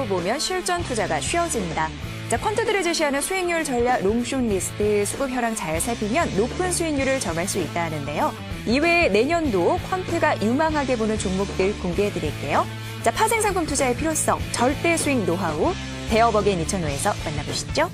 그대로 보면 실전 투자가 쉬워집니다. 자, 퀀트들이 제시하는 수익률 전략 롱숏 리스트 수급 현황 잘 살피면 높은 수익률을 점할 수 있다 하는데요. 이외에 내년도 퀀트가 유망하게 보는 종목들 공개해드릴게요. 자, 파생상품 투자의 필요성, 절대 수익 노하우, 대여버게인 2005에서 만나보시죠.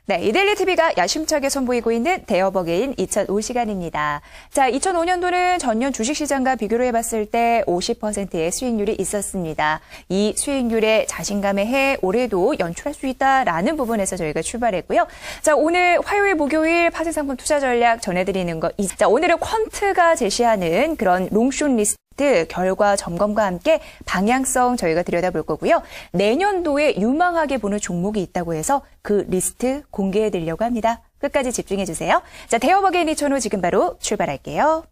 네, 이데일리 TV가 야심차게 선보이고 있는 대여버게인 2005 시간입니다. 자, 2005년도는 전년 주식시장과 비교를 해봤을 때 50%의 수익률이 있었습니다. 이 수익률에 자신감에 해 올해도 연출할 수 있다라는 부분에서 저희가 출발했고요. 자, 오늘 화요일, 목요일 파생상품 투자 전략 전해드리는 거. 자, 오늘은 퀀트가 제시하는 그런 롱숏 리스트 결과 점검과 함께 방향성 저희가 들여다볼 거고요. 내년도에 유망하게 보는 종목이 있다고 해서 그 리스트 공개해 드리려고 합니다. 끝까지 집중해 주세요. 자, 대여버게인 2005 지금 바로 출발할게요.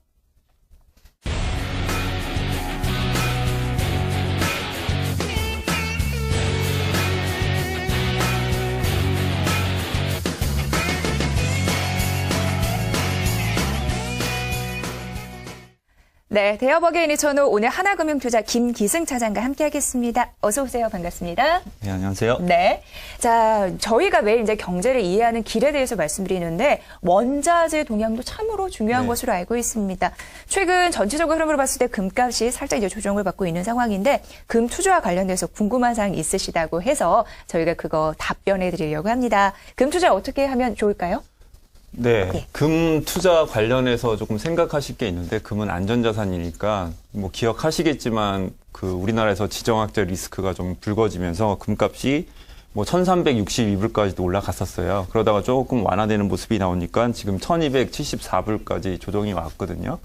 네, 대여버게인 2005 오늘 하나금융투자 김기승 차장과 함께하겠습니다. 어서 오세요. 반갑습니다. 네, 안녕하세요. 네, 자, 저희가 매일 이제 경제를 이해하는 길에 대해서 말씀드리는데 원자재 동향도 참으로 중요한 것으로 알고 있습니다. 최근 전체적으로 흐름으로 봤을 때 금값이 살짝 이제 조정을 받고 있는 상황인데 금 투자와 관련돼서 궁금한 사항 있으시다고 해서 저희가 그거 답변해 드리려고 합니다. 금 투자 어떻게 하면 좋을까요? 네, 예. 금 투자 관련해서 조금 생각하실 게 있는데 금은 안전자산이니까 뭐 기억하시겠지만 그 우리나라에서 지정학적 리스크가 좀 불거지면서 금값이 뭐 1362불까지도 올라갔었어요. 그러다가 조금 완화되는 모습이 나오니까 지금 1274불까지 조정이 왔거든요.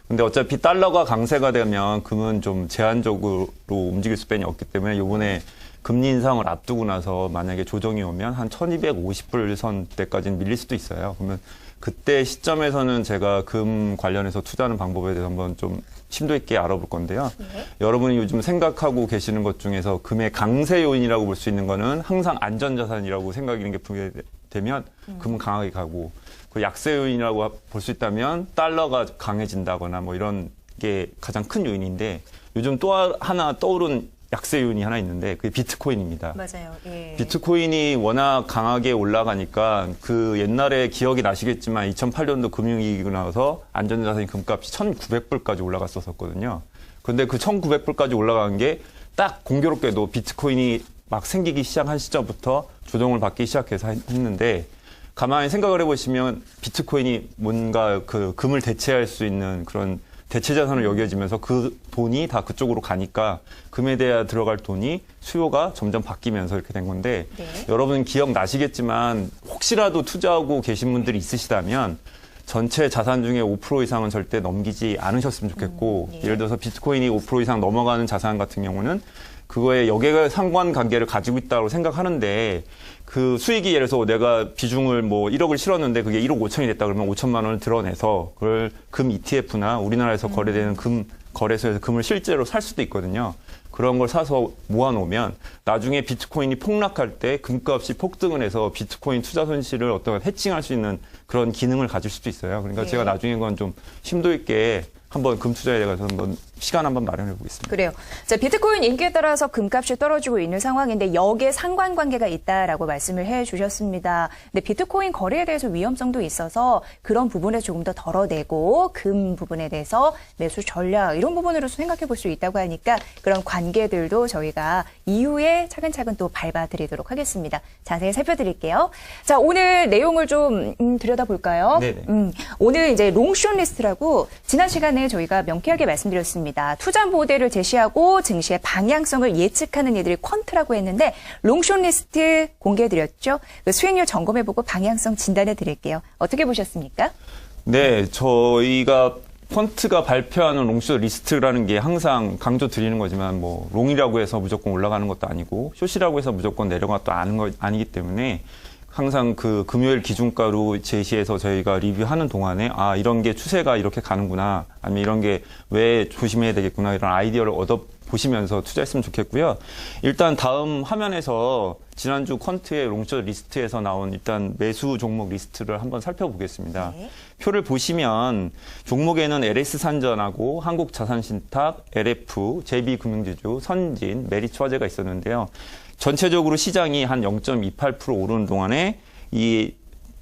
근데 어차피 달러가 강세가 되면 금은 좀 제한적으로 움직일 수밖에 없기 때문에 요번에 금리 인상을 앞두고 나서 만약에 조정이 오면 한 1250불 선대까지는 밀릴 수도 있어요. 그러면 그때 시점에서는 제가 금 관련해서 투자하는 방법에 대해서 한번 좀 심도 있게 알아볼 건데요. 네. 여러분이 요즘 생각하고 계시는 것 중에서 금의 강세 요인이라고 볼 수 있는 거는 항상 안전자산이라고 생각하는 게 되면 금은 강하게 가고 그 약세 요인이라고 볼 수 있다면 달러가 강해진다거나 뭐 이런 게 가장 큰 요인인데 요즘 또 하나 떠오른 약세 요인이 하나 있는데 그게 비트코인입니다. 맞아요. 예. 비트코인이 워낙 강하게 올라가니까 그 옛날에 기억이 나시겠지만 2008년도 금융위기가 나와서 안전자산 금값이 1900불까지 올라갔었거든요. 근데 그 1900불까지 올라간 게 딱 공교롭게도 비트코인이 막 생기기 시작한 시점부터 조정을 받기 시작해서 했는데 가만히 생각을 해보시면 비트코인이 뭔가 그 금을 대체할 수 있는 그런 대체 자산으로 여겨지면서 그 돈이 다 그쪽으로 가니까 금에 대해 들어갈 돈이 수요가 점점 바뀌면서 이렇게 된 건데 네. 여러분 기억나시겠지만 혹시라도 투자하고 계신 분들이 있으시다면 전체 자산 중에 5% 이상은 절대 넘기지 않으셨으면 좋겠고 네. 예를 들어서 비트코인이 5% 이상 넘어가는 자산 같은 경우는 그거에 역의 상관관계를 가지고 있다고 생각하는데 그 수익이 예를 들어서 내가 비중을 뭐 1억을 실었는데 그게 1억 5천이 됐다 그러면 5천만 원을 드러내서 그걸 금 ETF나 우리나라에서 거래되는 금 거래소에서 금을 실제로 살 수도 있거든요. 그런 걸 사서 모아놓으면 나중에 비트코인이 폭락할 때 금값이 폭등을 해서 비트코인 투자 손실을 어떤 해칭할 수 있는 그런 기능을 가질 수도 있어요. 그러니까 네. 제가 나중에 그건 좀 심도 있게 한번 금 투자에 대해서 한번 시간 한번 마련해 보겠습니다. 그래요. 자, 비트코인 인기에 따라서 금값이 떨어지고 있는 상황인데 역의 상관관계가 있다라고 말씀을 해 주셨습니다. 근데 비트코인 거래에 대해서 위험성도 있어서 그런 부분에 조금 더 덜어내고 금 부분에 대해서 매수 전략 이런 부분으로서 생각해 볼 수 있다고 하니까 그런 관계들도 저희가 이후에 차근차근 또 밟아드리도록 하겠습니다. 자세히 살펴드릴게요. 자, 오늘 내용을 좀 들여다볼까요? 네네. 오늘 이제 롱숏 리스트라고 지난 시간에 저희가 명쾌하게 말씀드렸습니다. 투자 모델을 제시하고 증시의 방향성을 예측하는 이들이 퀀트라고 했는데 롱숏 리스트 공개해드렸죠. 그 수익률 점검해보고 방향성 진단해드릴게요. 어떻게 보셨습니까? 네, 저희가 퀀트가 발표하는 롱숏 리스트라는 게 항상 강조 드리는 거지만 뭐 롱이라고 해서 무조건 올라가는 것도 아니고 숏이라고 해서 무조건 내려가도 아니기 때문에 항상 그 금요일 기준가로 제시해서 저희가 리뷰하는 동안에 아 이런 게 추세가 이렇게 가는구나 아니면 이런 게 왜 조심해야 되겠구나 이런 아이디어를 얻어 보시면서 투자했으면 좋겠고요. 일단 다음 화면에서 지난주 퀀트의 롱숏 리스트에서 나온 일단 매수 종목 리스트를 한번 살펴보겠습니다. 네. 표를 보시면 종목에는 LS산전하고 한국자산신탁, LF, JB금융지주, 선진, 메리츠화재가 있었는데요. 전체적으로 시장이 한 0.28% 오르는 동안에 이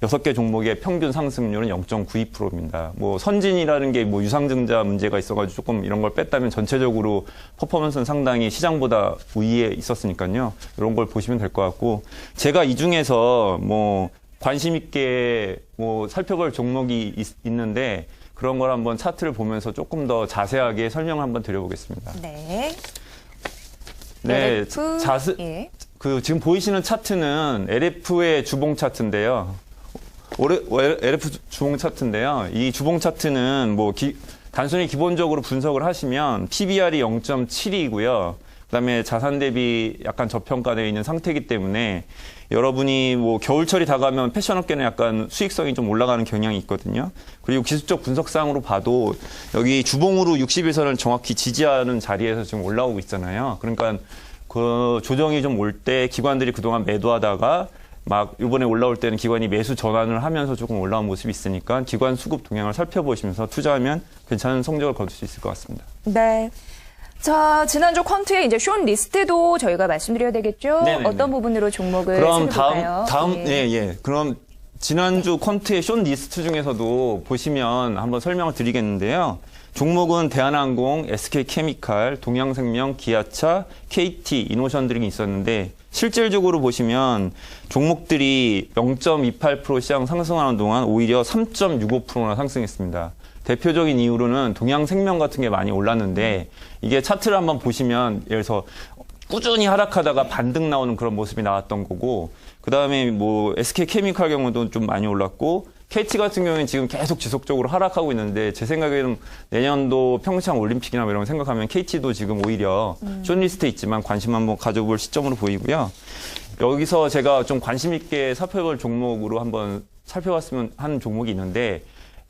6개 종목의 평균 상승률은 0.92%입니다. 뭐 선진이라는 게 뭐 유상증자 문제가 있어가지고 조금 이런 걸 뺐다면 전체적으로 퍼포먼스는 상당히 시장보다 우위에 있었으니까요. 이런 걸 보시면 될 것 같고, 제가 이 중에서 뭐 관심 있게 뭐 살펴볼 종목이 있는데 그런 걸 한번 차트를 보면서 조금 더 자세하게 설명을 한번 드려보겠습니다. 네. 네, LF, 예. 지금 보이시는 차트는 LF의 주봉 차트인데요. LF 주봉 차트인데요. 이 주봉 차트는 뭐 단순히 기본적으로 분석을 하시면 PBR이 0.7이고요. 그다음에 자산 대비 약간 저평가되어 있는 상태이기 때문에 여러분이 뭐 겨울철이 다가면 패션업계는 약간 수익성이 좀 올라가는 경향이 있거든요. 그리고 기술적 분석상으로 봐도 여기 주봉으로 60일선을 정확히 지지하는 자리에서 지금 올라오고 있잖아요. 그러니까 그 조정이 좀 올 때 기관들이 그동안 매도하다가 막 이번에 올라올 때는 기관이 매수 전환을 하면서 조금 올라온 모습이 있으니까 기관 수급 동향을 살펴보시면서 투자하면 괜찮은 성적을 거둘 수 있을 것 같습니다. 네. 자, 지난주 퀀트의 이제 숏 리스트도 저희가 말씀드려야 되겠죠? 네네네. 어떤 부분으로 종목을 그럼 살펴볼까요? 예. 그럼 지난주 퀀트의 숏 리스트 중에서도 보시면 한번 설명을 드리겠는데요. 종목은 대한항공, SK케미칼, 동양생명, 기아차, KT, 이노션 등이 있었는데 실질적으로 보시면 종목들이 0.28% 시장 상승하는 동안 오히려 3.65%나 상승했습니다. 대표적인 이유로는 동양생명 같은 게 많이 올랐는데 이게 차트를 한번 보시면 예를 들어서 꾸준히 하락하다가 반등 나오는 그런 모습이 나왔던 거고, 그다음에 뭐 SK케미칼 경우도 좀 많이 올랐고 KT 같은 경우는 지금 계속 지속적으로 하락하고 있는데 제 생각에는 내년도 평창 올림픽이나 이런 거 생각하면 KT도 지금 오히려 숏리스트에 있지만 관심 한번 가져볼 시점으로 보이고요. 여기서 제가 좀 관심 있게 살펴볼 종목으로 한번 살펴봤으면 하는 종목이 있는데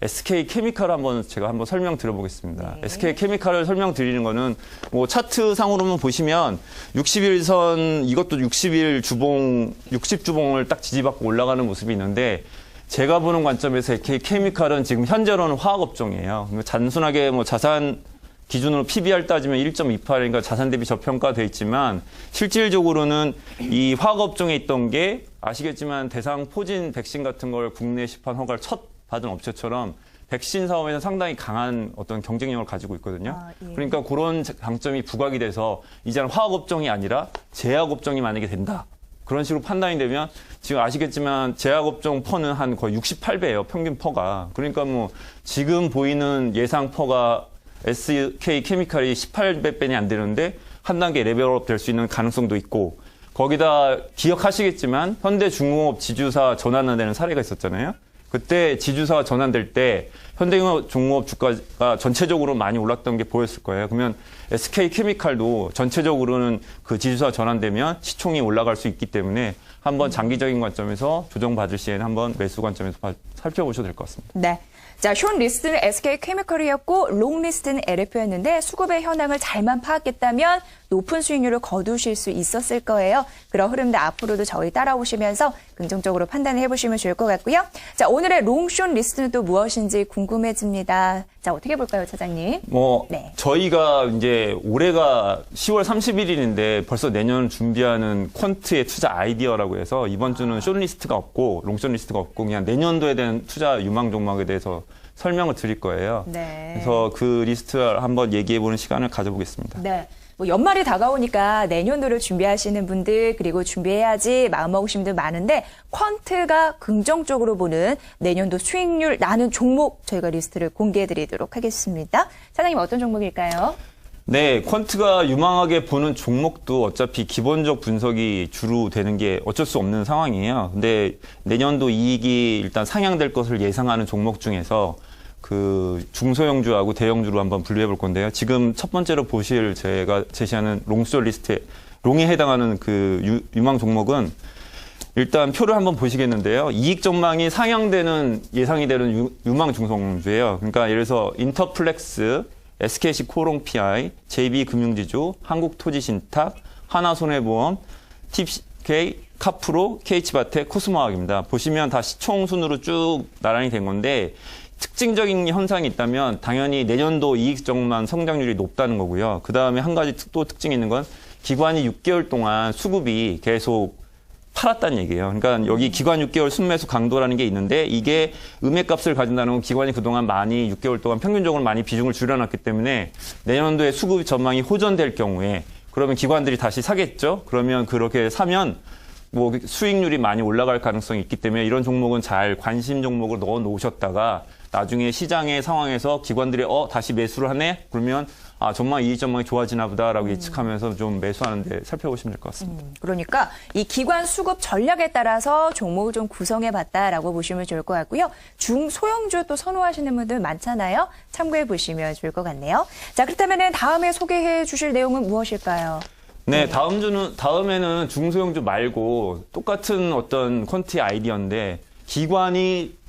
SK케미칼 제가 한번 설명드려보겠습니다. 네. SK케미칼을 설명드리는 거는 뭐 차트 상으로만 보시면 60일선 이것도 60일 주봉 60주봉을 딱 지지받고 올라가는 모습이 있는데 제가 보는 관점에서 SK케미칼은 지금 현재로는 화학업종이에요. 단순하게 뭐 자산 기준으로 PBR 따지면 1.28이니까 자산 대비 저평가돼 있지만 실질적으로는 이 화학업종에 있던 게 아시겠지만 대상 포진 백신 같은 걸 국내 시판 허가를 첫 받은 업체처럼 백신 사업에는 상당히 강한 어떤 경쟁력을 가지고 있거든요. 예. 그러니까 그런 장점이 부각이 돼서 이제는 화학업종이 아니라 제약업종이 만약에 된다. 그런 식으로 판단이 되면 지금 아시겠지만 제약업종 퍼는 한 거의 68배예요. 평균 퍼가. 그러니까 뭐 지금 보이는 예상 퍼가 SK케미칼이 18배뿐이 안 되는데 한 단계 레벨업 될 수 있는 가능성도 있고, 거기다 기억하시겠지만 현대중공업 지주사 전환되는 사례가 있었잖아요. 그때 지주사가 전환될 때 현대중공업 주가가 전체적으로 많이 올랐던 게 보였을 거예요. 그러면 SK케미칼도 전체적으로는 그 지주사 전환되면 시총이 올라갈 수 있기 때문에 한번 장기적인 관점에서 조정받을 시에는 한번 매수 관점에서 살펴보셔도 될 것 같습니다. 네. 자, 숏 리스트는 SK케미칼이었고 롱 리스트는 LF였는데 수급의 현황을 잘만 파악했다면 높은 수익률을 거두실 수 있었을 거예요. 그런 흐름들 앞으로도 저희 따라오시면서 긍정적으로 판단을 해보시면 좋을 것 같고요. 자, 오늘의 롱숏 리스트는 또 무엇인지 궁금해집니다. 자, 어떻게 볼까요, 차장님? 네. 저희가 이제 올해가 10월 31일인데 벌써 내년 준비하는 퀀트의 투자 아이디어라고 해서 이번 주는 숏 리스트가 없고 롱숏 리스트가 없고 그냥 내년도에 대한 투자 유망 종목에 대해서 설명을 드릴 거예요. 네. 그래서 그 리스트를 한번 얘기해보는 시간을 가져보겠습니다. 네. 뭐 연말이 다가오니까 내년도를 준비하시는 분들 그리고 준비해야지 마음먹으신 분들 많은데 퀀트가 긍정적으로 보는 내년도 수익률 나는 종목 저희가 리스트를 공개해드리도록 하겠습니다. 사장님 어떤 종목일까요? 네, 퀀트가 유망하게 보는 종목도 어차피 기본적 분석이 주로 되는 게 어쩔 수 없는 상황이에요. 근데 내년도 이익이 일단 상향될 것을 예상하는 종목 중에서 그 중소형주하고 대형주로 한번 분류해 볼 건데요. 지금 첫 번째로 보실 제가 제시하는 롱숏 리스트에 롱에 해당하는 그 유망 종목은 일단 표를 한번 보시겠는데요. 이익 전망이 상향되는 예상이 되는 유망 중소형주예요. 그러니까 예를 들어서 인터플렉스, SKC 코롱PI, JB금융지주, 한국토지신탁, 하나손해보험, TPK, 카프로, KH바텍, 코스모화학입니다. 보시면 다 시총 순으로 쭉 나란히 된 건데 특징적인 현상이 있다면 당연히 내년도 이익적만 성장률이 높다는 거고요. 그 다음에 한 가지 또 특징이 있는 건 기관이 6개월 동안 수급이 계속 팔았다는 얘기예요. 그러니까 여기 기관 6개월 순매수 강도라는 게 있는데 이게 음액값을 가진다는 건 기관이 그동안 많이 6개월 동안 평균적으로 많이 비중을 줄여놨기 때문에 내년도에 수급 전망이 호전될 경우에 그러면 기관들이 다시 사겠죠. 그러면 그렇게 사면 뭐 수익률이 많이 올라갈 가능성이 있기 때문에 이런 종목은 잘 관심 종목으로 넣어 놓으셨다가 나중에 시장의 상황에서 기관들이 다시 매수를 하네? 그러면 정말 이익 전망이 좋아지나 보다라고 예측하면서 좀 매수하는데 살펴보시면 될 것 같습니다. 그러니까 이 기관 수급 전략에 따라서 종목을 좀 구성해 봤다라고 보시면 좋을 것 같고요. 중소형주 또 선호하시는 분들 많잖아요. 참고해 보시면 좋을 것 같네요. 자, 그렇다면 다음에 소개해 주실 내용은 무엇일까요? 네, 다음에는 중소형주 말고 똑같은 어떤 퀀티 아이디어인데 기관이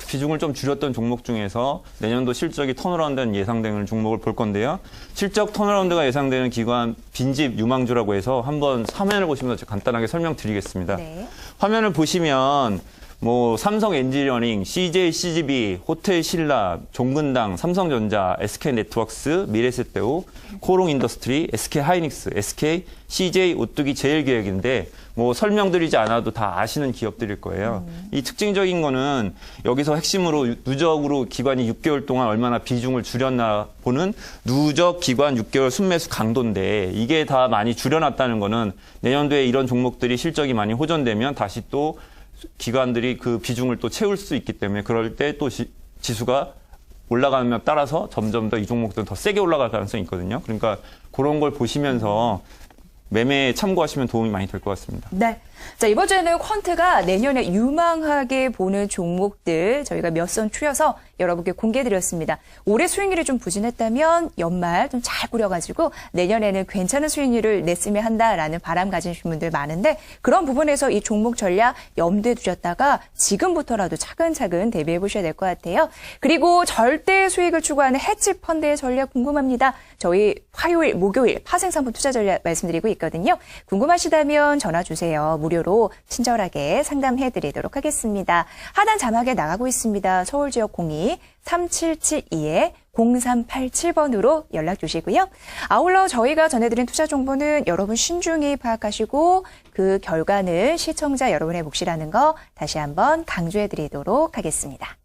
비중을 좀 줄였던 종목 중에서 내년도 실적이 턴어라운드는 예상되는 종목을 볼 건데요. 실적 턴어라운드가 예상되는 기관 빈집 유망주라고 해서 한번 화면을 보시면서 간단하게 설명드리겠습니다. 네. 화면을 보시면 뭐 삼성 엔지니어링, CJ CGV, 호텔 신라, 종근당, 삼성전자, SK 네트워크스, 미래에셋배우, 코롱 인더스트리, SK 하이닉스, SK, CJ 오뚜기 제일기획인데 뭐 설명드리지 않아도 다 아시는 기업들일 거예요. 이 특징적인 거는 여기서 핵심으로 누적으로 기관이 6개월 동안 얼마나 비중을 줄였나 보는 누적 기관 6개월 순매수 강도인데 이게 다 많이 줄여놨다는 거는 내년도에 이런 종목들이 실적이 많이 호전되면 다시 또 기관들이 그 비중을 또 채울 수 있기 때문에 그럴 때 또 지수가 올라가면 따라서 점점 더 이 종목들은 더 세게 올라갈 가능성이 있거든요. 그러니까 그런 걸 보시면서 매매에 참고하시면 도움이 많이 될 것 같습니다. 네. 자, 이번 주에는 퀀트가 내년에 유망하게 보는 종목들 저희가 몇 선 추려서 여러분께 공개해드렸습니다. 올해 수익률이 좀 부진했다면 연말 좀 잘 꾸려가지고 내년에는 괜찮은 수익률을 냈으면 한다라는 바람 가지신 분들 많은데 그런 부분에서 이 종목 전략 염두에 두셨다가 지금부터라도 차근차근 대비해 보셔야 될 것 같아요. 그리고 절대 수익을 추구하는 해치 펀드의 전략 궁금합니다. 저희 화요일, 목요일 파생상품 투자 전략 말씀드리고 있거든요. 궁금하시다면 전화 주세요. 무료로 친절하게 상담해드리도록 하겠습니다. 하단 자막에 나가고 있습니다. 서울 지역 02-3772-0387번으로 연락 주시고요. 아울러 저희가 전해드린 투자 정보는 여러분 신중히 파악하시고 그 결과는 시청자 여러분의 몫이라는 거 다시 한번 강조해드리도록 하겠습니다.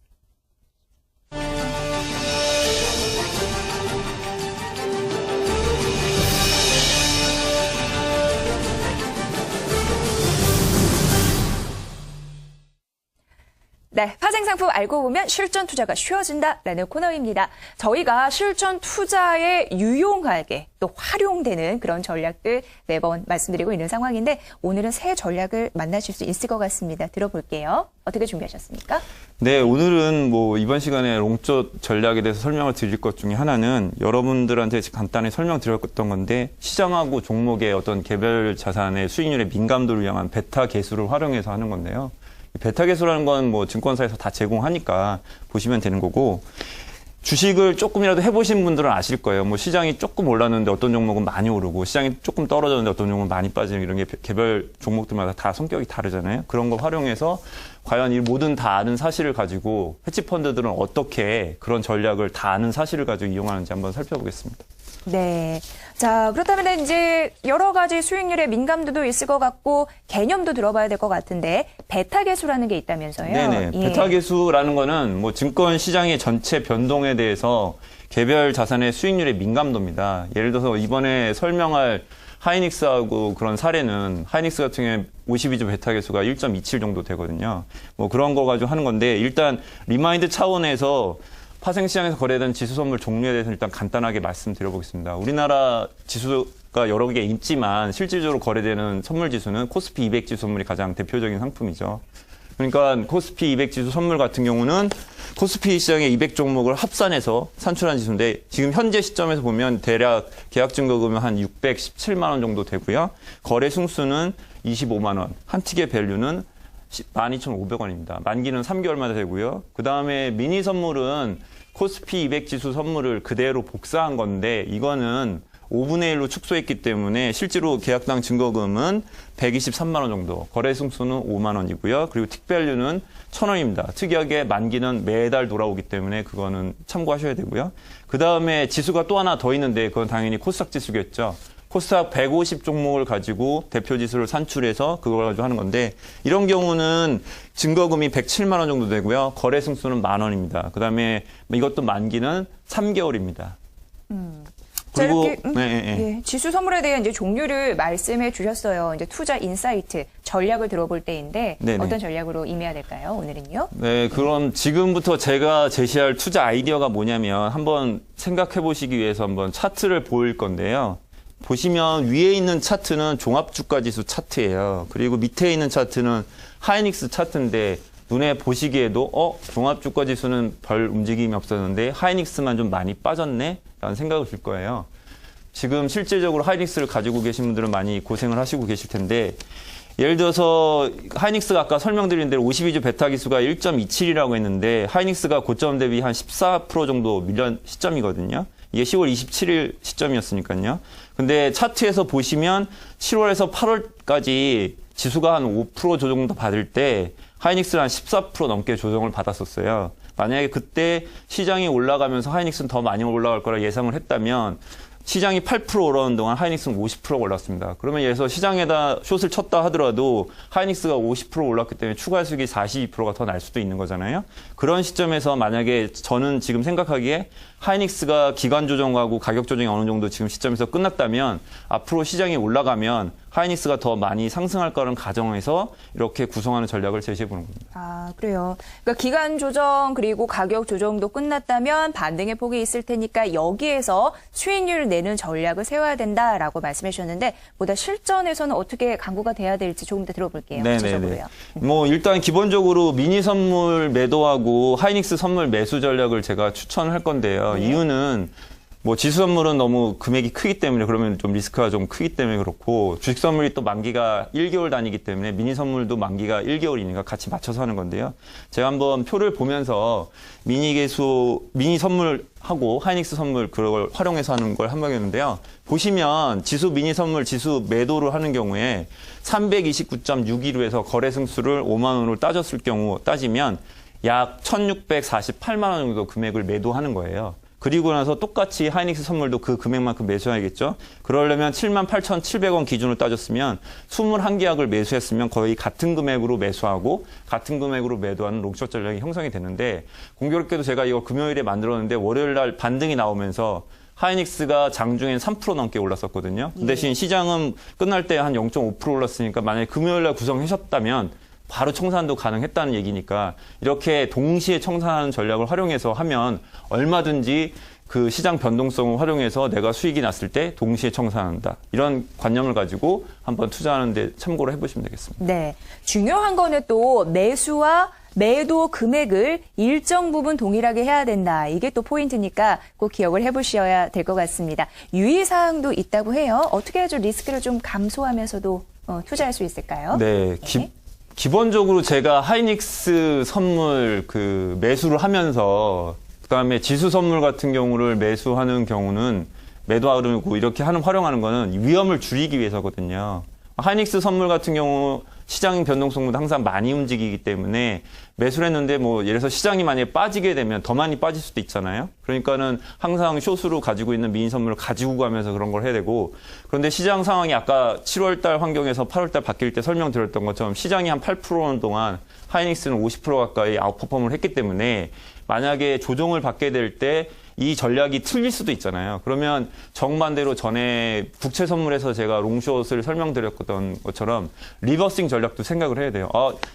네, 파생상품 알고 보면 실전 투자가 쉬워진다라는 코너입니다. 저희가 실전 투자에 유용하게 또 활용되는 그런 전략들 매번 말씀드리고 있는 상황인데 오늘은 새 전략을 만나실 수 있을 것 같습니다. 들어볼게요. 어떻게 준비하셨습니까? 네, 오늘은 뭐 이번 시간에 롱숏 전략에 대해서 설명을 드릴 것 중에 하나는 여러분들한테 간단히 설명드렸던 건데 시장하고 종목의 어떤 개별 자산의 수익률의 민감도를 향한 베타 계수를 활용해서 하는 건데요. 베타 계수라는 건 뭐 증권사에서 다 제공하니까 보시면 되는 거고 주식을 조금이라도 해보신 분들은 아실 거예요. 뭐 시장이 조금 올랐는데 어떤 종목은 많이 오르고 시장이 조금 떨어졌는데 어떤 종목은 많이 빠지는 이런 게 개별 종목들마다 다 성격이 다르잖아요. 그런 거 활용해서 과연 이 모든 다 아는 사실을 가지고 헤지펀드들은 어떻게 그런 전략을 다 아는 사실을 가지고 이용하는지 한번 살펴보겠습니다. 네. 자, 그렇다면 이제 여러 가지 수익률의 민감도도 있을 것 같고 개념도 들어봐야 될 것 같은데 베타 계수라는 게 있다면서요? 네네. 예. 베타 계수라는 거는 뭐 증권 시장의 전체 변동에 대해서 개별 자산의 수익률의 민감도입니다. 예를 들어서 이번에 설명할 하이닉스하고 그런 사례는 하이닉스 같은 경우에 52주 베타 계수가 1.27 정도 되거든요. 뭐 그런 거 가지고 하는 건데 일단 리마인드 차원에서 파생시장에서 거래되는 지수 선물 종류에 대해서 일단 간단하게 말씀드려보겠습니다. 우리나라 지수가 여러 개 있지만 실질적으로 거래되는 선물 지수는 코스피 200 지수 선물이 가장 대표적인 상품이죠. 그러니까 코스피 200 지수 선물 같은 경우는 코스피 시장의 200 종목을 합산해서 산출한 지수인데 지금 현재 시점에서 보면 대략 계약 증거금은 한 617만 원 정도 되고요. 거래 승수는 25만 원, 한 틱의 밸류는 12,500원입니다. 만기는 3개월마다 되고요. 그 다음에 미니 선물은 코스피 200 지수 선물을 그대로 복사한 건데 이거는 5분의 1로 축소했기 때문에 실제로 계약당 증거금은 123만 원 정도, 거래 승수는 5만 원이고요. 그리고 틱밸류는 1,000원입니다. 특이하게 만기는 매달 돌아오기 때문에 그거는 참고하셔야 되고요. 그다음에 지수가 또 하나 더 있는데 그건 당연히 코스닥 지수겠죠. 코스닥 150 종목을 가지고 대표 지수를 산출해서 그걸 가지고 하는 건데 이런 경우는 증거금이 107만 원 정도 되고요. 거래 승수는 10,000원입니다. 그다음에 이것도 만기는 3개월입니다. 자, 그리고 이렇게 예, 지수 선물에 대한 이제 종류를 말씀해 주셨어요. 이제 투자 인사이트 전략을 들어볼 때인데 네네. 어떤 전략으로 임해야 될까요? 오늘은요? 네, 그럼 지금부터 제가 제시할 투자 아이디어가 뭐냐면 한번 생각해 보시기 위해서 한번 차트를 보일 건데요. 보시면 위에 있는 차트는 종합주가지수 차트예요. 그리고 밑에 있는 차트는 하이닉스 차트인데 눈에 보시기에도 종합주가지수는 별 움직임이 없었는데 하이닉스만 좀 많이 빠졌네? 라는 생각을 들 거예요. 지금 실질적으로 하이닉스를 가지고 계신 분들은 많이 고생을 하시고 계실 텐데 예를 들어서 하이닉스가 아까 설명드린 대로 52주 베타기수가 1.27이라고 했는데 하이닉스가 고점 대비 한 14% 정도 밀린 시점이거든요. 이게 10월 27일 시점이었으니까요. 근데 차트에서 보시면 7월에서 8월까지 지수가 한 5% 조정도 받을 때 하이닉스는 한 14% 넘게 조정을 받았었어요. 만약에 그때 시장이 올라가면서 하이닉스는 더 많이 올라갈 거라 예상을 했다면 시장이 8% 오르는 동안 하이닉스는 50%가 올랐습니다. 그러면 예를 들어서 시장에다 숏을 쳤다 하더라도 하이닉스가 50% 올랐기 때문에 추가 수익이 42%가 더 날 수도 있는 거잖아요. 그런 시점에서 만약에 저는 지금 생각하기에 하이닉스가 기간 조정하고 가격 조정이 어느 정도 지금 시점에서 끝났다면 앞으로 시장이 올라가면 하이닉스가 더 많이 상승할 거라는 가정에서 이렇게 구성하는 전략을 제시해 보는 겁니다. 아, 그래요. 그러니까 기간 조정 그리고 가격 조정도 끝났다면 반등의 폭이 있을 테니까 여기에서 수익률을 내는 전략을 세워야 된다라고 말씀해 주셨는데 보다 실전에서는 어떻게 강구가 돼야 될지 조금 더 들어볼게요. 네네네. 뭐 일단 기본적으로 미니 선물 매도하고 하이닉스 선물 매수 전략을 제가 추천할 건데요. 네. 이유는 뭐 지수 선물은 너무 금액이 크기 때문에 그러면 좀 리스크가 좀 크기 때문에 그렇고 주식 선물이 또 만기가 1개월 단위이기 때문에 미니 선물도 만기가 1개월이니까 같이 맞춰서 하는 건데요. 제가 한번 표를 보면서 미니 선물하고 하이닉스 선물 그걸 활용해서 하는 걸 한번 했는데요. 보시면 지수 미니 선물 지수 매도를 하는 경우에 329.61호에서 거래 승수를 5만 원으로 따졌을 경우 따지면 약 1,648만 원 정도 금액을 매도하는 거예요. 그리고 나서 똑같이 하이닉스 선물도 그 금액만큼 매수해야겠죠. 그러려면 78,700원 기준으로 따졌으면 21계약을 매수했으면 거의 같은 금액으로 매수하고 같은 금액으로 매도하는 롱숏 전략이 형성이 되는데 공교롭게도 제가 이거 금요일에 만들었는데 월요일 날 반등이 나오면서 하이닉스가 장중엔 3% 넘게 올랐었거든요. 그 대신 시장은 끝날 때 한 0.5% 올랐으니까 만약에 금요일 날 구성하셨다면 바로 청산도 가능했다는 얘기니까 이렇게 동시에 청산하는 전략을 활용해서 하면 얼마든지 그 시장 변동성을 활용해서 내가 수익이 났을 때 동시에 청산한다. 이런 관념을 가지고 한번 투자하는 데 참고를 해보시면 되겠습니다. 네. 중요한 거는 또 매수와 매도 금액을 일정 부분 동일하게 해야 된다. 이게 또 포인트니까 꼭 기억을 해보셔야 될 것 같습니다. 유의사항도 있다고 해요. 어떻게 해야 좀 리스크를 좀 감소하면서도 투자할 수 있을까요? 네. 기본적으로 제가 하이닉스 선물 그 매수를 하면서 그다음에 지수 선물 같은 경우를 매수하는 경우는 매도하고 이렇게 활용하는 거는 위험을 줄이기 위해서거든요. 하이닉스 선물 같은 경우 시장 변동성보다 항상 많이 움직이기 때문에 매수를 했는데 뭐 예를 들어서 시장이 만약에 빠지게 되면 더 많이 빠질 수도 있잖아요. 그러니까는 항상 숏으로 가지고 있는 미니 선물을 가지고 가면서 그런 걸 해야 되고 그런데 시장 상황이 아까 7월 달 환경에서 8월 달 바뀔 때 설명드렸던 것처럼 시장이 한 8%는 동안 하이닉스는 50% 가까이 아웃퍼폼을 했기 때문에 만약에 조정을 받게 될 때 이 전략이 틀릴 수도 있잖아요. 그러면 정반대로 전에 국채 선물에서 제가 롱숏을 설명드렸던 것처럼 리버싱 전략도 생각을 해야 돼요.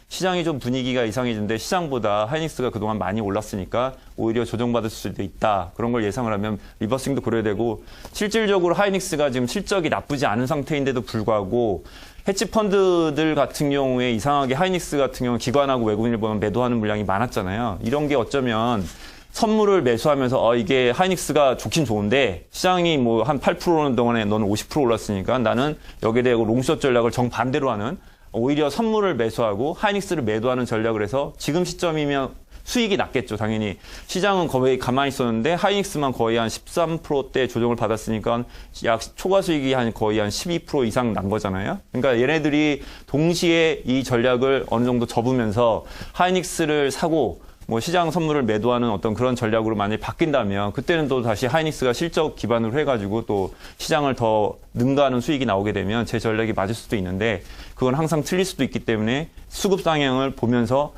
시장이 좀 분위기가 이상해진데 시장보다 하이닉스가 그동안 많이 올랐으니까 오히려 조정받을 수도 있다. 그런 걸 예상을 하면 리버싱도 그래야 되고 실질적으로 하이닉스가 지금 실적이 나쁘지 않은 상태인데도 불구하고 헤지펀드들 같은 경우에 이상하게 하이닉스 같은 경우 기관하고 외국인을 보면 매도하는 물량이 많았잖아요. 이런 게 어쩌면 선물을 매수하면서 이게 하이닉스가 좋긴 좋은데 시장이 뭐 한 8%는 동안에 너는 50% 올랐으니까 나는 여기에 대해 롱숏 전략을 정반대로 하는 오히려 선물을 매수하고 하이닉스를 매도하는 전략을 해서 지금 시점이면 수익이 낮겠죠. 당연히 시장은 거의 가만히 있었는데 하이닉스만 거의 한 13%대 조정을 받았으니까 약 초과 수익이 거의 한 12% 이상 난 거잖아요. 그러니까 얘네들이 동시에 이 전략을 어느 정도 접으면서 하이닉스를 사고 뭐 시장 선물을 매도하는 어떤 그런 전략으로 만약에 바뀐다면 그때는 또 다시 하이닉스가 실적 기반으로 해가지고 또 시장을 더 능가하는 수익이 나오게 되면 제 전략이 맞을 수도 있는데 그건 항상 틀릴 수도 있기 때문에 수급 상향을 보면서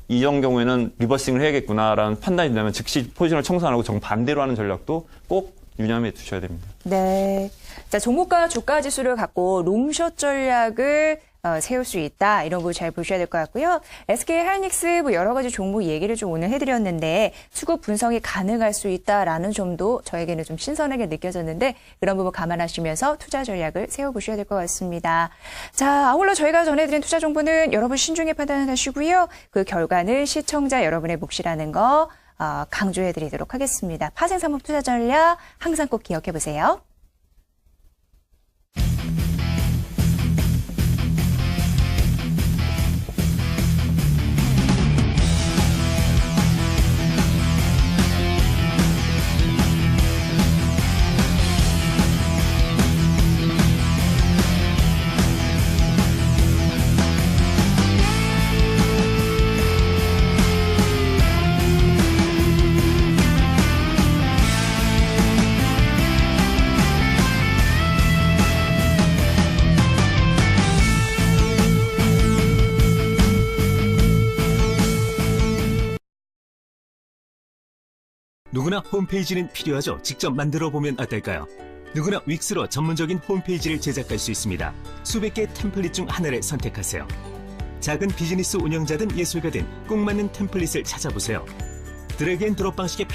이런 경우에는 리버싱을 해야겠구나라는 판단이 되면 즉시 포지션을 청산하고 정반대로 하는 전략도 꼭 유념해 두셔야 됩니다. 네. 자, 종목과 주가 지수를 갖고 롱숏 전략을 세울 수 있다. 이런 거 잘 보셔야 될 것 같고요. SK 하이닉스 뭐 여러 가지 종목 얘기를 좀 오늘 해드렸는데 수급 분석이 가능할 수 있다라는 점도 저에게는 좀 신선하게 느껴졌는데 그런 부분 감안하시면서 투자 전략을 세워보셔야 될 것 같습니다. 자, 아울러 저희가 전해드린 투자 정보는 여러분 신중히 판단하시고요. 그 결과는 시청자 여러분의 몫이라는 거 강조해드리도록 하겠습니다. 파생산업 투자 전략 항상 꼭 기억해보세요. 누구나 홈페이지는 필요하죠. 직접 만들어 보면 어떨까요? 누구나 윅스로 전문적인 홈페이지를 제작할 수 있습니다. 수백 개의 템플릿 중 하나를 선택하세요. 작은 비즈니스 운영자든 예술가든 꼭 맞는 템플릿을 찾아보세요. 드래그 앤 드롭 방식의